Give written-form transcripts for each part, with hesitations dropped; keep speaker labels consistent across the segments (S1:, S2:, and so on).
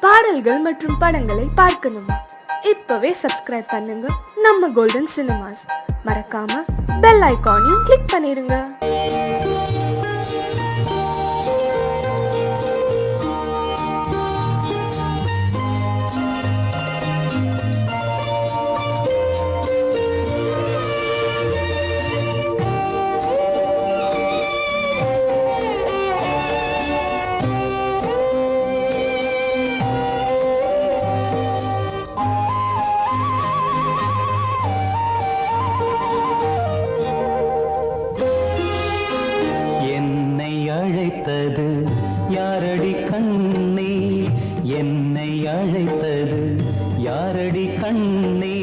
S1: பாடல்கள் மற்றும் படங்களை பார்க்கணுமா? இப்பவே சப்ஸ்கிரைப் பண்ணுங்க நம்ம கோல்டன் சினிமாஸ். மறக்காம பெல் ஐகானையும் கிளிக் பண்ணிருங்க.
S2: அழைத்தது யாரடி கண்ணே, என்னை அழைத்தது யாரடி கண்ணே,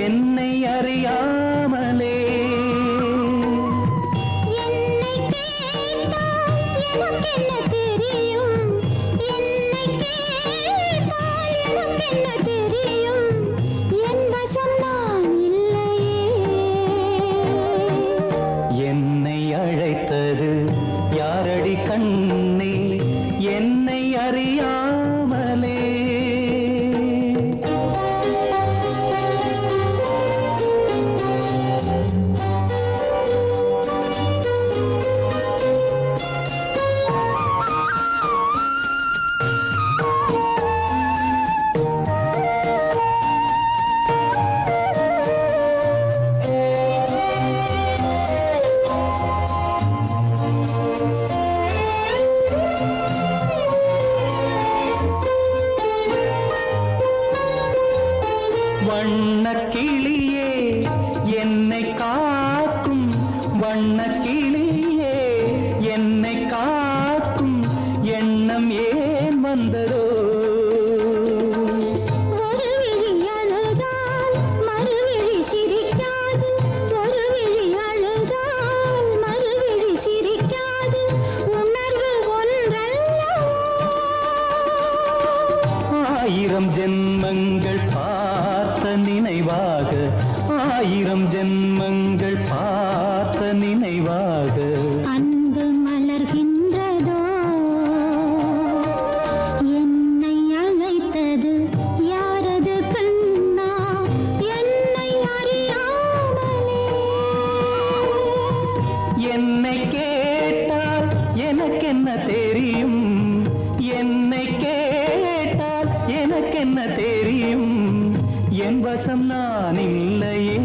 S2: என்னை அறியாமலே.
S3: என்னை கேட்டால் எனக்கென்ன தெரியும், என்னை கேட்டால் எனக்கென்ன தெரியும், என் வசம் நான் இல்லையே.
S2: என்னை அழைத்தது யாரடி கண்ணே, என்னை அறியாமலே. வண்ணக்கிளியே என்னை காக்கும், வண்ணக்கிளியே என்னை காக்கும் எண்ணம் ஏன் வந்ததோ?
S3: ஒரு விழி அழுதால் மறுவிழி சிரிக்காது, ஒரு விழி அழுதால் மறுவிழி சிரிக்காது, உணர்வு ஒன்றல்லவோ.
S2: ஆயிரம் ஜென்மங்கள் பார்த்த நினைவாக, ஆயிரம் ஜென்மங்கள் பார்த்த நினைவாக
S3: அன்பு மலர்கின்றதோ. என்னை அழைத்தது யாரது கண்ணா, என்னை அறியாமலே.
S2: என்னை கேட்டால் எனக்கென்ன தெரியும், என்னை கேட்டால் எனக்கென்ன தெரியும், என் வசம் நான் இல்லையே.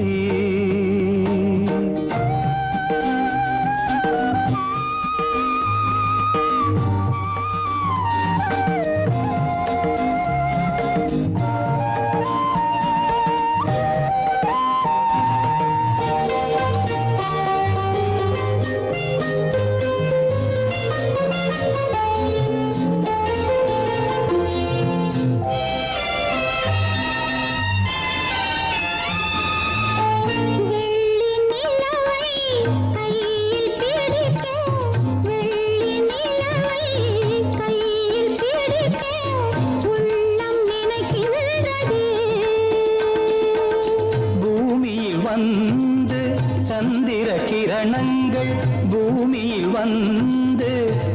S2: வந்து சந்திர கிரணங்கள், பூமியில் வந்து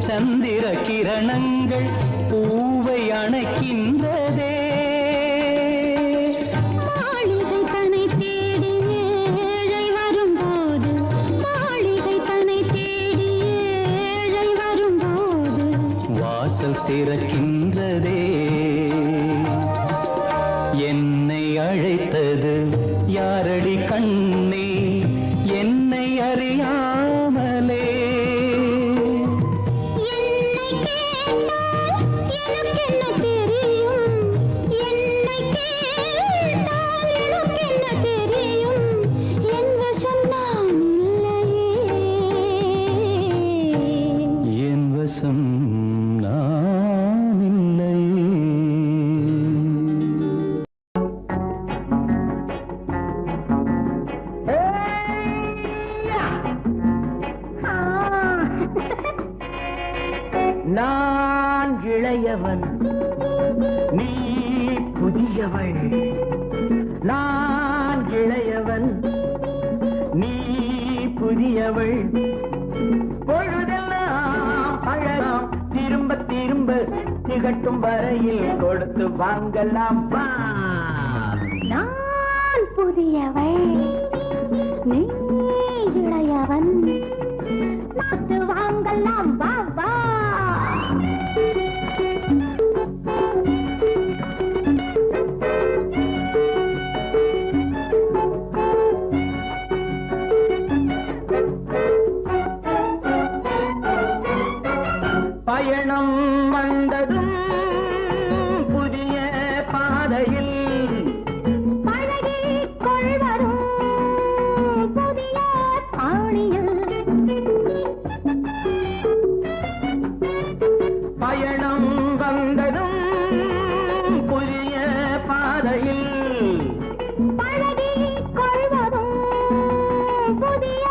S2: சந்திர கிரணங்கள் பூவை அணைக்கின்றதே.
S3: மாளிகை தன்னை தேடி ஏழை வரும்போது, மாளிகை தன்னை தேடி ஏழை வரும்போது
S2: வாசல் திறக்கின்றதே. என்னை அழைத்தது யாரடி கண்ணே, என்னை அறியாமலே.
S3: என்னை கேட்டால் எனக்கென்ன தெரியும், என்னை கேட்டால் எனக்கென்ன தெரியும், என் வசம் நான் இல்லையே.
S2: என் வசம் நான் இல்லையே. நான் இளையவன், நீ புதியவள். நான் இளையவன், நீ புதியவள். பொழுதெல்லாம் பழகாம், திரும்ப திரும்ப திகட்டும் வரையில் கொடுத்து வாங்கலாம் வா.
S3: நான் புதியவள் நீ இளையவன் கொடுத்து வாங்கலாம் வா வா.
S2: பயணம் வந்ததும் புதிய பாதையில்
S3: பழகிக் கொள்வதும் புதிய பாணியில்.
S2: பயணம் வந்ததும் புதிய பாதையில்
S3: பழகிக் கொள்வதும் புதிய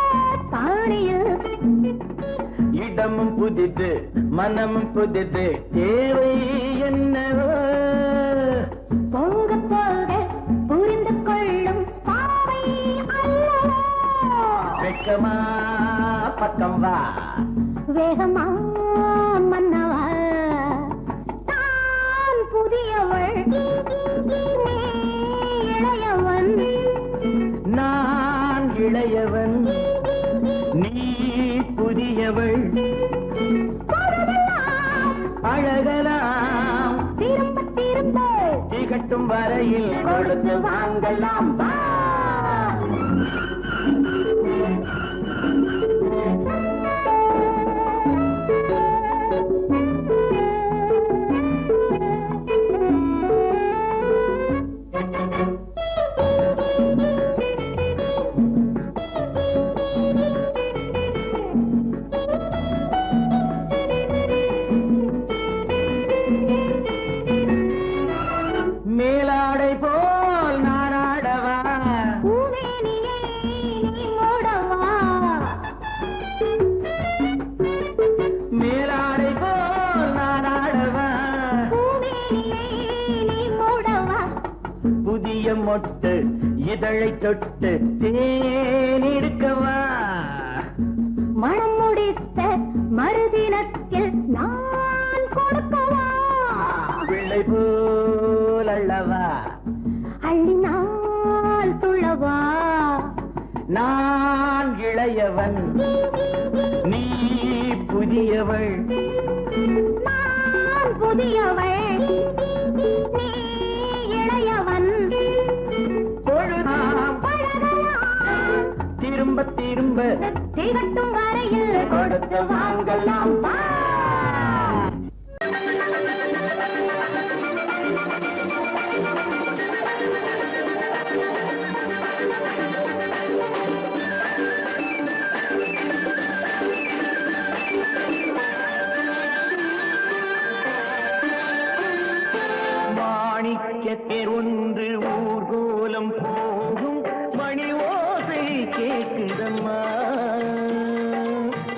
S3: பாணியில்.
S2: இடமும் புதிது மனமும் புதிது தேவை என்னவோ
S3: போக போக புரிந்து கொள்ளும் பாவை அல்லவோ.
S2: வெட்கமா பக்கம் வா.
S3: வேகமா மன்னவா நான் புதியவள் நீ இளையவன்.
S2: நான் இளையவன் நீ புதியவள் அழகலாம்
S3: திரும்ப திரும்ப
S2: திகட்டும் வரையில் கொடுத்து வாங்கலாம் வா. மேலாடை போல் நாராடவா
S3: பூமேனியை நீ மூடவா.
S2: மேலாடை போல் நாராடவா
S3: பூமேனியை நீ மூடவா.
S2: புதிய மொட்டு இதழை தொட்டு தேனிருக்கவா.
S3: மனம் முடித்த மறுதினத்தில் நான் கொடுக்கவா.
S2: பிள்ளை போல் அல்லவா
S3: அள்ளினால் துள்ளவா.
S2: நான் இளையவன் நீ புதியவள்
S3: நான் புதியவள் நீ இளையவன்.
S2: பொழுதாம்
S3: பழகலாம்
S2: திரும்ப திரும்ப
S3: திகட்டும் வரையில் கொடுத்து வாங்கலாம் வா.
S2: மாணிக்கத்தேர் ஒன்று ஊர்கோலம் போகும் மணி ஓசை கேட்குதம்மா.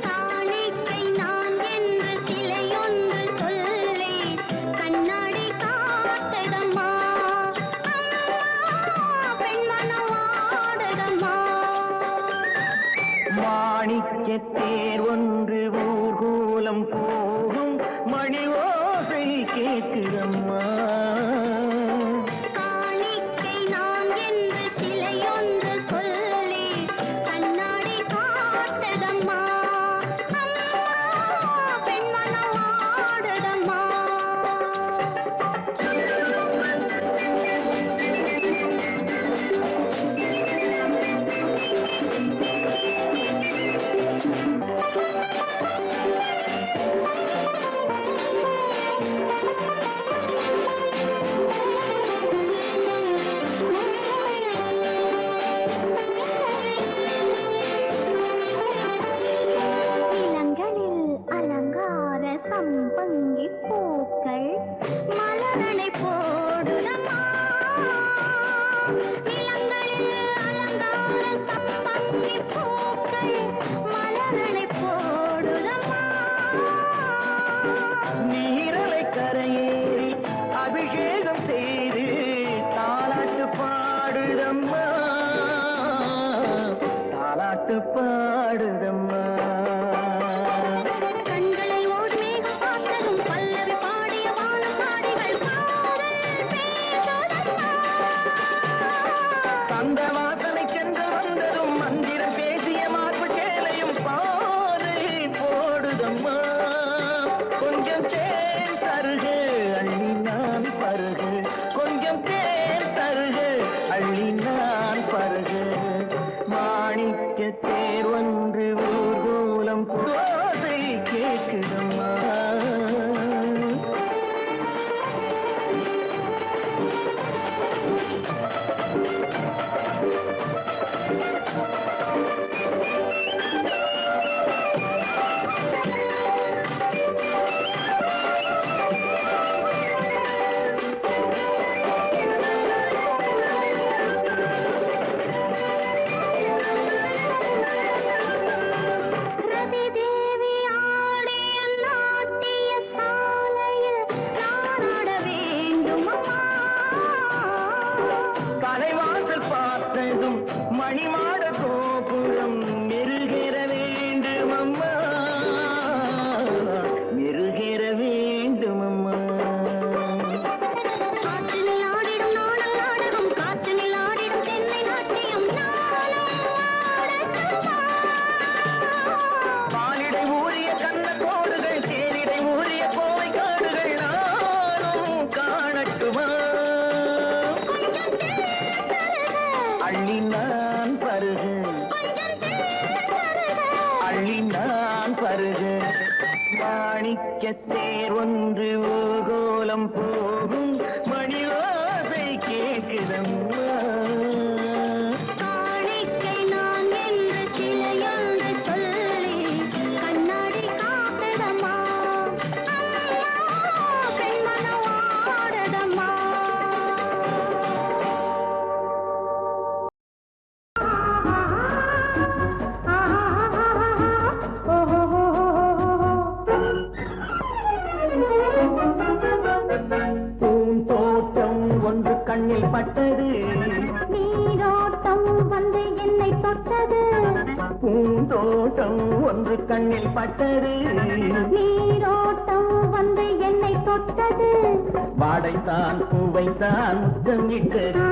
S3: காணிக்கை நான் என்று சிலையொன்று சொல்லே கண்ணாடி காட்டுதம்மா. பெண்மனம் ஆடுதம்மா.
S2: மாணிக்கத்தேர் ஒன்று ஊர்கோலம் போகும் மணி ஓசை கேட்குதம்மா.
S3: காணிக்கை நான் என்று சிலையொன்று சொல்லே கண்ணாடி காட்டுதம்மா. பெண்மனம் ஆடுதம்மா.
S2: தருமா அள்ளி நான் பருகு அள்ளி நான் பருகு மாணிக்கத்தேர் ஒன்று ஊர்கோலம் போகும் மணி ஓசை கேட்குதம்மா
S3: காணிக்கை நான் என்று சிலையொன்று சொல்லி கண்ணாடி காட்டுதம்மா பெண்மனம் ஆடுதம்மா
S2: பூந்தோட்டம் ஒன்று கண்ணில் பட்டது
S3: நீரோட்டம் வந்து என்னை தொட்டது
S2: பூந்தோட்டம் ஒன்று கண்ணில் பட்டது
S3: நீரோட்டம் வந்து என்னை தொட்டது
S2: வாடைத்தான் பூவைத்தான் முத்தமிட்டது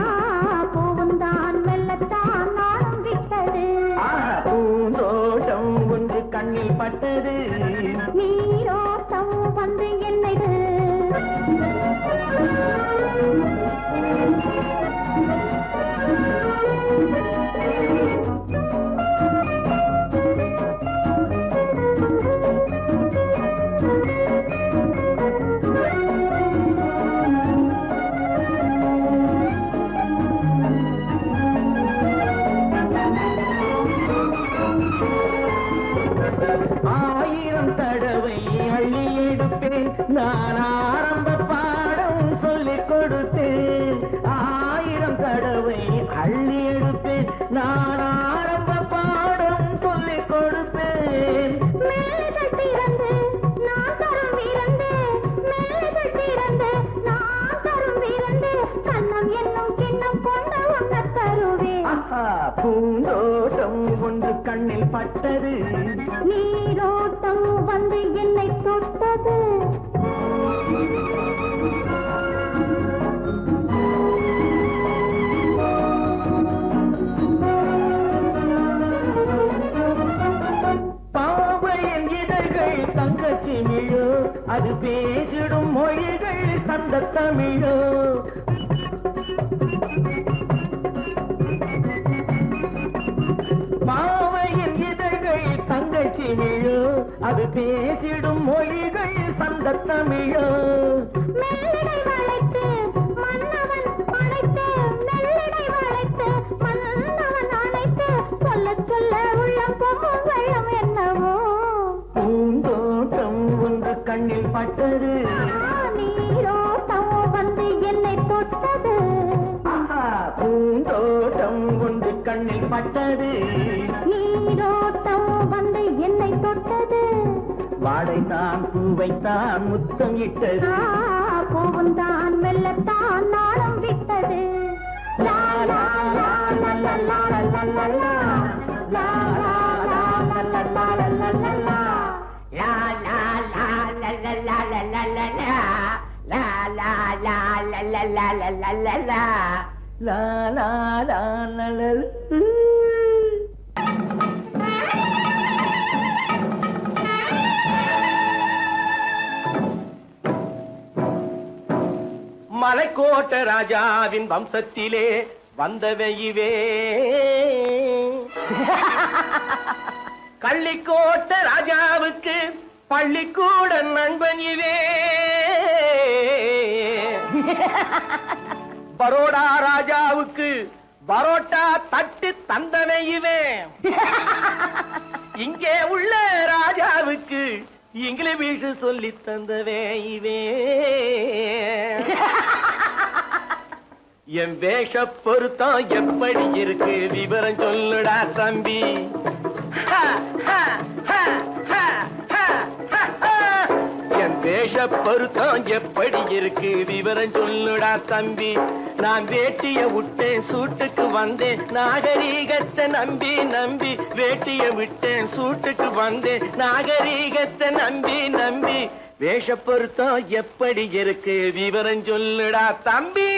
S3: பூவுந்தான் மெல்லத்தான் நாளும் விட்டது
S2: பூந்தோட்டம் ஒன்று கண்ணில் பட்டது
S3: நீரோட்டம் வந்து என்னை
S2: ஆயிரம் தடவை அள்ளி எடுப்பேன் நான் ஆரம்ப பாடம் சொல்லிக் கொடுத்தேன் ஆயிரம் தடவை அள்ளி எடுப்பேன் நான் ஆரம்ப பாடம் சொல்லிக் கொடுப்பேன்
S3: மேலைகள் திறந்து நான் தரும் விருந்து மேலைகள் திறந்து நான் தரும் விருந்து கண்ணம் என்னும் கிண்ணம் கொண்டு உண்ண தருவேன்
S2: பூந்தோட்டம் ஒன்று கண்ணில் பட்டது
S3: நீரோட்டம் வந்து என்னை தொட்டது
S2: பாவையின் இதழ்கள் தங்கச்சி மிழோ அது பேசிடும் மொழிகள் சந்த தமிழோ பாவையின் இதழ்கள் தங்கச்சி மிழோ அது பேசிடும் மொழிகள் சந்த தமிழோ
S3: மெல்லிடை வளைத்து மன்னவன் அழைத்து மெல்லிடை வளைத்து மன்னவன் அழைத்து சொல்ல சொல்ல உள்ளம் பொங்கும் வெள்ளம் என்னவோ
S2: பூந்தோட்டம் ஒன்று கண்ணில் பட்டது
S3: நீரோட்டம் வந்து என்னை தொட்டது
S2: பூந்தோட்டம் ஒன்று கண்ணில் பட்டது
S3: நீரோட்டம் வந்து என்னை தொட்டது
S2: வாடைத்தான் பூவைத்தான் முத்தம் இட்டது
S3: பூவுந்தான் மெல்லத்தான் நாளும் விட்டது லா லா லா லா லா லா லா லா லா லா லா லா லா லா லா லா லா லா லா.
S2: லா லா லா லலல். மலைக்கோட்ட ராஜாவின் வம்சத்திலே வந்தவையுவே கள்ளிக்கோட்ட ராஜாவுக்கு பள்ளிக்கூட நண்பன் இவே பரோடா ராஜாவுக்கு பரோட்டா தட்டு தந்தனை இவே இங்கே உள்ள ராஜாவுக்கு இங்கிலீஷ் சொல்லி தந்தவே இவே என் வேஷ பொருத்தம் எப்படி இருக்கு விவரம் சொல்லுடா தம்பி என் வேஷ பொருத்தம் எப்படி இருக்கு விவரம் சொல்லுடா தம்பி நான் வேட்டிய விட்டேன் சூட்டுக்கு வந்தேன் நாகரீகத்தை நம்பி நம்பி வேட்டிய விட்டேன் சூட்டுக்கு வந்தேன் நாகரீகத்தை நம்பி நம்பி வேஷ பொருத்தம் எப்படி இருக்கு விவரம் சொல்லுடா தம்பி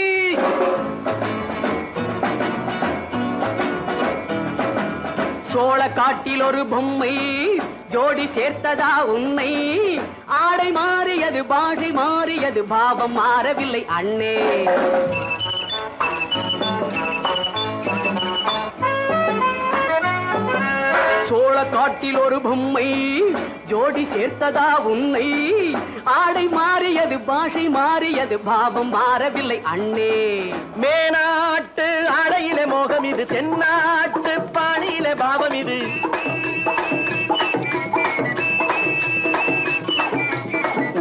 S2: சோழ காட்டில் ஒரு பொம்மை ஜோடி சேர்த்ததா உன்னை ஆடை மாறியது பாஷை மாறியது பாவம் மாறவில்லை அண்ணே சோழ காட்டில் ஒரு பொம்மை ஜோடி சேர்த்ததா உன்னை ஆடை மாறியது பாஷை மாறியது பாவம் மாறவில்லை அண்ணே மேனாட்டு ஆடையிலே மோகம் இது தென்னாட்டு பாணியிலே பாவம் இது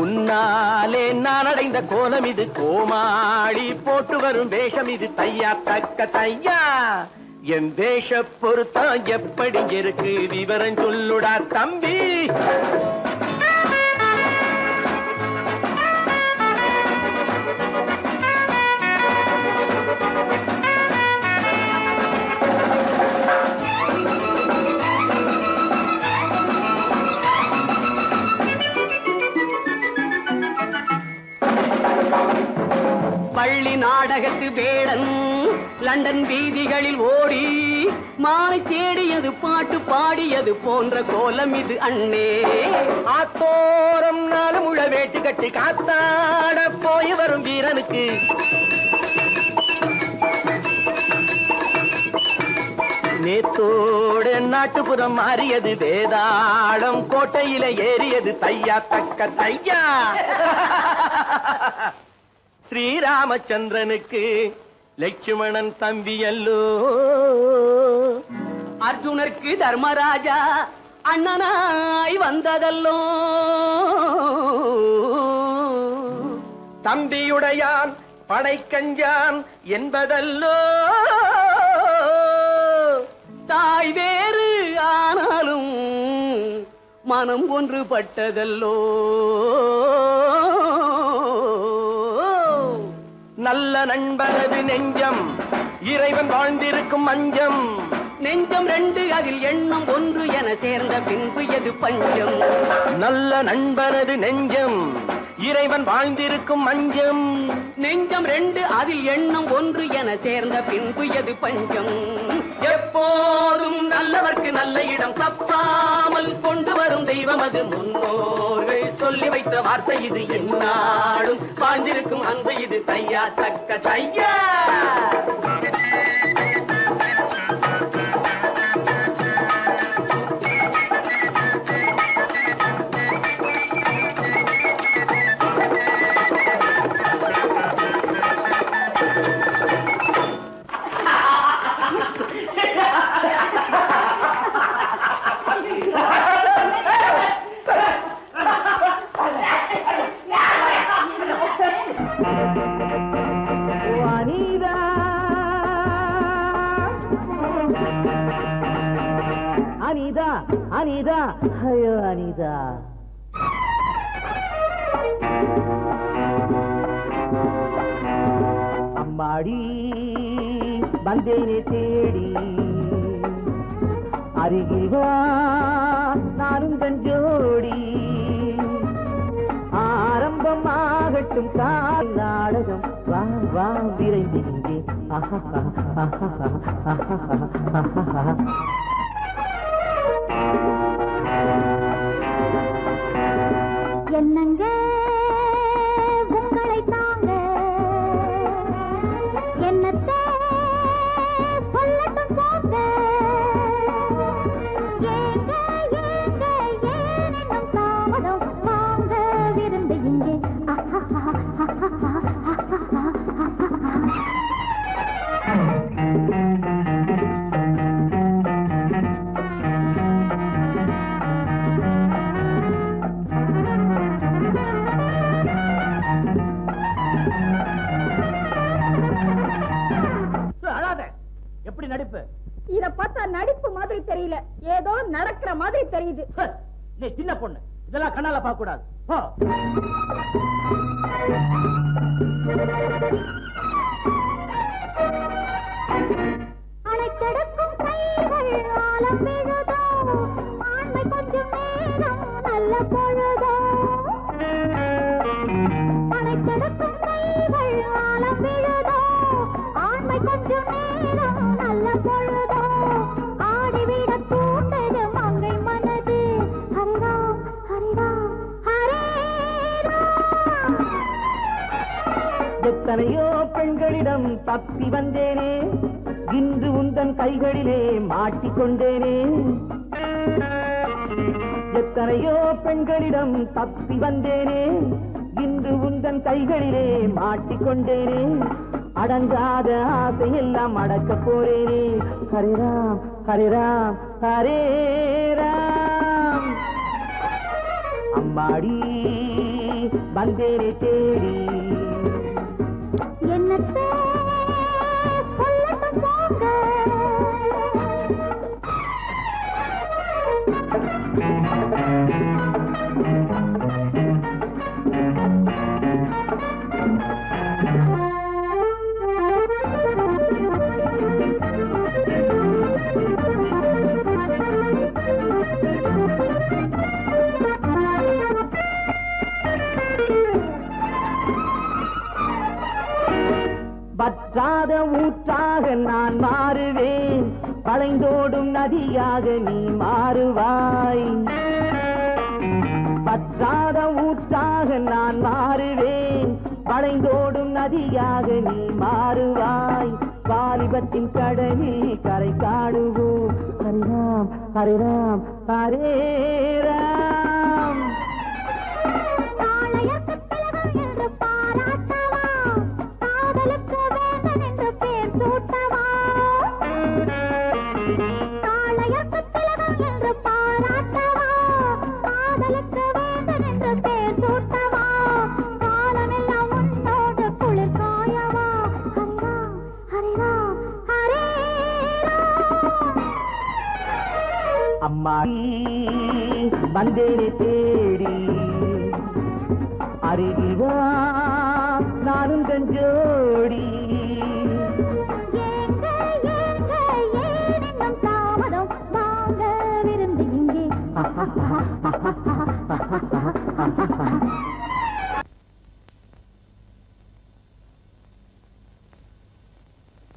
S2: உன்னாலே நான் அடைந்த கோலம் இது கோமாளி போட்டு வரும் வேஷம் இது தையா தக்க தையா என் வேஷ பொருத்தம் எப்படி இருக்கு விவரம் சொல்லுடா தம்பி பள்ளி நாடகத்து வேடன் லண்டன் வீதிகளில் ஓடி மானை தேடியது பாட்டு பாடியது போன்ற கோலம் இது அண்ணே ஆத்தோரம் நாலு முழ வேட்டு கட்டி காத்தாட போய் வரும் வீரனுக்கு நேத்தோடு நாட்டுப்புறம் மாறியது வேதாளம் கோட்டையில ஏறியது தையா தக்க தையா ஸ்ரீராமச்சந்திரனுக்கு லட்சுமணன் தம்பி அல்லோ அர்ஜுனருக்கு தர்மராஜா அண்ணனாய் வந்ததல்லோ தம்பியுடையான் படைக்கஞ்சான் என்பதல்லோ தாய் வேறு ஆனாலும் மனம் ஒன்றுபட்டதல்லோ நல்ல நண்பனது நெஞ்சம் இறைவன் வாழ்ந்திருக்கும் மஞ்சம் நெஞ்சம் ரெண்டு அதில் எண்ணம் ஒன்று என சேர்ந்த பின்பு எது பஞ்சம் நல்ல நண்பனது நெஞ்சம் இறைவன் வாழ்ந்திருக்கும் மஞ்சம் நெஞ்சம் ரெண்டு அதில் எண்ணம் ஒன்று என சேர்ந்த பின்பு எது பஞ்சம் எப்போதும் நல்லவர்க்கு நல்ல இடம் தப்பாமல் கொண்டு வரும் தெய்வம் அது முன்னோர்கள் சொல்லி வைத்த வார்த்தை இது என்னாலும் வாழ்ந்திருக்கும் அன்பு இது தையா தக்க தையா அனிதா அனிதா ஐயோ அனிதா அம்மாடி வந்தேனே தேடி அருகில் வா நானும் தஞ்சோடி ஆரம்பமாகட்டும் கால் நாடகம் வா வா விரைந்திருந்தே
S3: என்னங்க உங்களை தாங்க என்னத்தை சொல்லட்டும் போங்க ஏங்க ஏங்க ஏனென்னும் தாமதம் வாங்க விருந்து இங்கே
S2: எப்படி நடிப்பு
S4: இத பார்த்தா நடிப்பு மாதிரி தெரியல ஏதோ நடக்கிற மாதிரி தெரியுது
S2: நீ சின்ன பொண்ணு இதெல்லாம் கண்ணால பார்க்க கூடாது
S3: அணைக்கெடுக்கும் கைகள் ஆலம் விழுதோ ஆண்மை கொஞ்சம் நேரம் நல்ல பொழுதோ அணைக்கெடுக்கும் கைகள் ஆலம் விழுதோ ஆண்மை கொஞ்சம் நேரம் நல்ல பொழுதோ ஆடிவிடக்கூ
S2: எத்தனையோ பெண்களிடம் தப்பி வந்தேனே, இன்று உந்தன் கைகளிலே மாட்டிக்கொண்டேனே. எத்தனையோ பெண்களிடம் தப்பி வந்தேனே, இன்று உந்தன் கைகளிலே மாட்டிக்கொண்டேனே. அடங்காத ஆசையெல்லாம் அடக்கப் போறேனே. ஹரேராம் ஹரேராம் ஹரேராம். அம்மாடி வந்தேனே தேடி.
S3: என்னத்தை சொல்லட்டும் போங்க.
S2: வற்றாத ஊற்றாக நான் மாறுவேன், வளைந்தோடும் நதியாக நீ மாறுவாய். வற்றாத ஊற்றாக நான் மாறுவேன், வளைந்தோடும் நதியாக நீ மாறுவாய். வாலிபத்தின் கடலில் கரை காணுவோம். ஹரிராம் ஹரிராம் ஹரேராம். அம்மாடி வந்தேனே தேடி. அருகிவா நானும் கஞ்சோடி.
S3: தாமதம் வாங்க விருந்து இங்கே.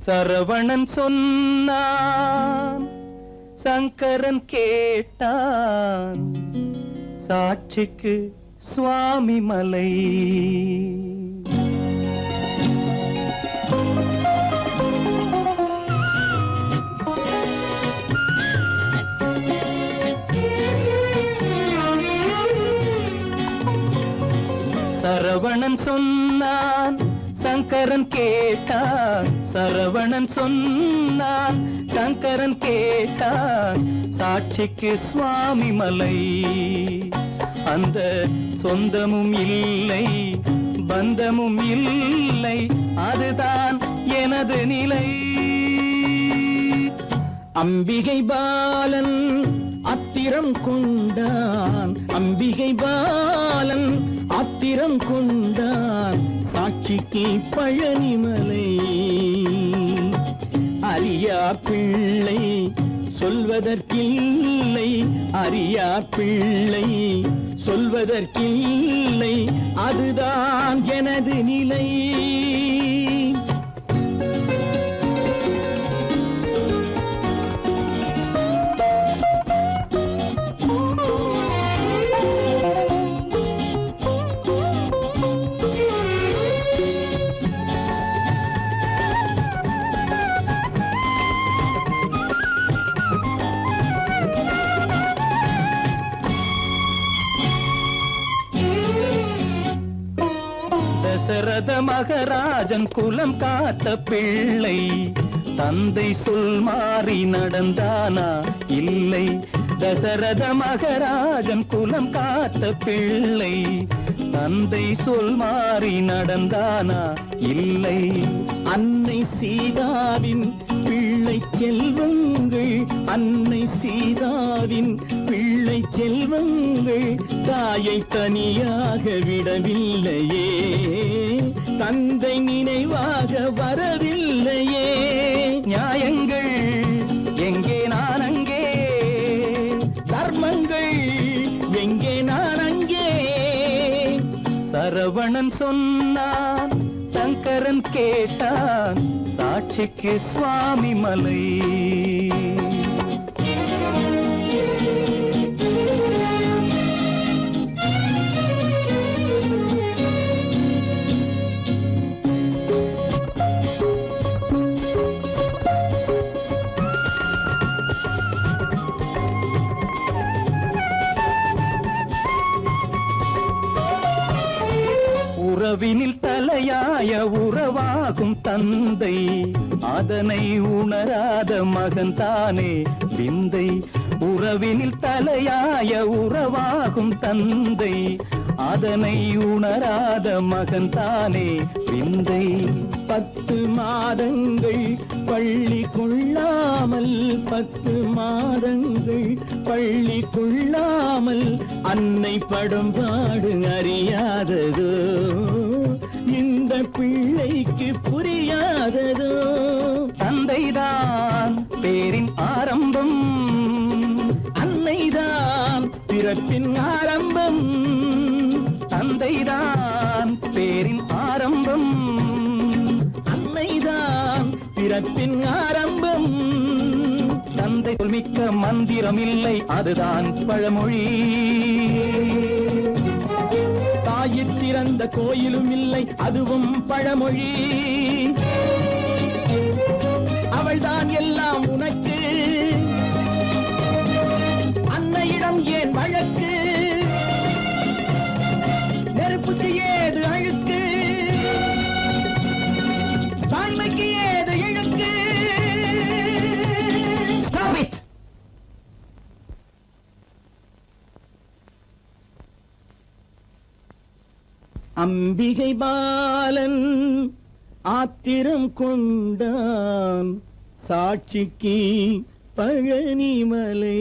S5: சரவணன் சொன்னான், சங்கரன் கேட்டான், சாட்சிக்கு சுவாமி மலை. சரவணன் சொன்னான், சங்கரன் கேட்டான், சரவணன் சொன்னான், சங்கரன் கேட்டான், சாட்சிக்கு சுவாமி மலை. அந்த சொந்தமும் இல்லை, பந்தமும் இல்லை, அதுதான் எனது நிலை. அம்பிகை பாலன் அத்திரம் கொண்டான், அம்பிகை பாலன் ஆத்திரம் கொண்டான், சாட்சிக்கு பழனிமலை. அறியா பிள்ளை சொல்வதற்கில்லை, அறியா பிள்ளை சொல்வதற்கில்லை, அதுதான் எனது நிலை. தசரத மகராஜன் குலம் காத்த பிள்ளை, தந்தை சொல் மாறி நடந்தானா இல்லை. தசரத மகராஜன் குலம் காத்த பிள்ளை, தந்தை சொல் மாறி நடந்தானா இல்லை. அன்னை சீதாவின் பிள்ளை செல்வங்கள், அன்னை சீதாவின் பிள்ளை செல்வங்கள் தாயை தனியாக விடவில்லையே, தந்தை நினைவாக வரவில்லையே. நியாயங்கள் எங்கே நான் அங்கே, தர்மங்கள் எங்கே நான் அங்கே. சரவணன் சொன்னான், சங்கரன் கேட்டான், சாட்சிக்கு சுவாமி மலை. உறவாகும் தந்தை, அதனை உணராத மகன் தானே விந்தை. உறவினில் தலையாய உறவாகும் தந்தை, அதனை உணராத மகன் தானே விந்தை. 10 மாதங்கள் பள்ளி கொள்ளாமல், 10 மாதங்கள் பள்ளி கொள்ளாமல் அன்னை படும் பாடு அறியாததோ, இந்த பிள்ளைக்கு புரியாததோ. தந்தைதான் பேரின் ஆரம்பம், அன்னைதான் பிறப்பின் ஆரம்பம். தந்தைதான் பேரின் ஆரம்பம், அன்னைதான் பிறப்பின் ஆரம்பம். தந்தை சொல்மிக்க மந்திரம் இல்லை, அதுதான் பழமொழி. தாயிற் திறந்த கோயிலும் இல்லை, அதுவும் பழமொழி. அவள்தான் எல்லாம் உனக்கு, அன்னையிடம் ஏன் வழக்கு? நெருப்புக்கு ஏது அழுக்கு, தாய்மைக்கு ஏது இழுக்கு? Stop it! அம்பிகை பாலன் ஆத்திரம் கொண்டான், சாட்சிக்கு பழனிமலை.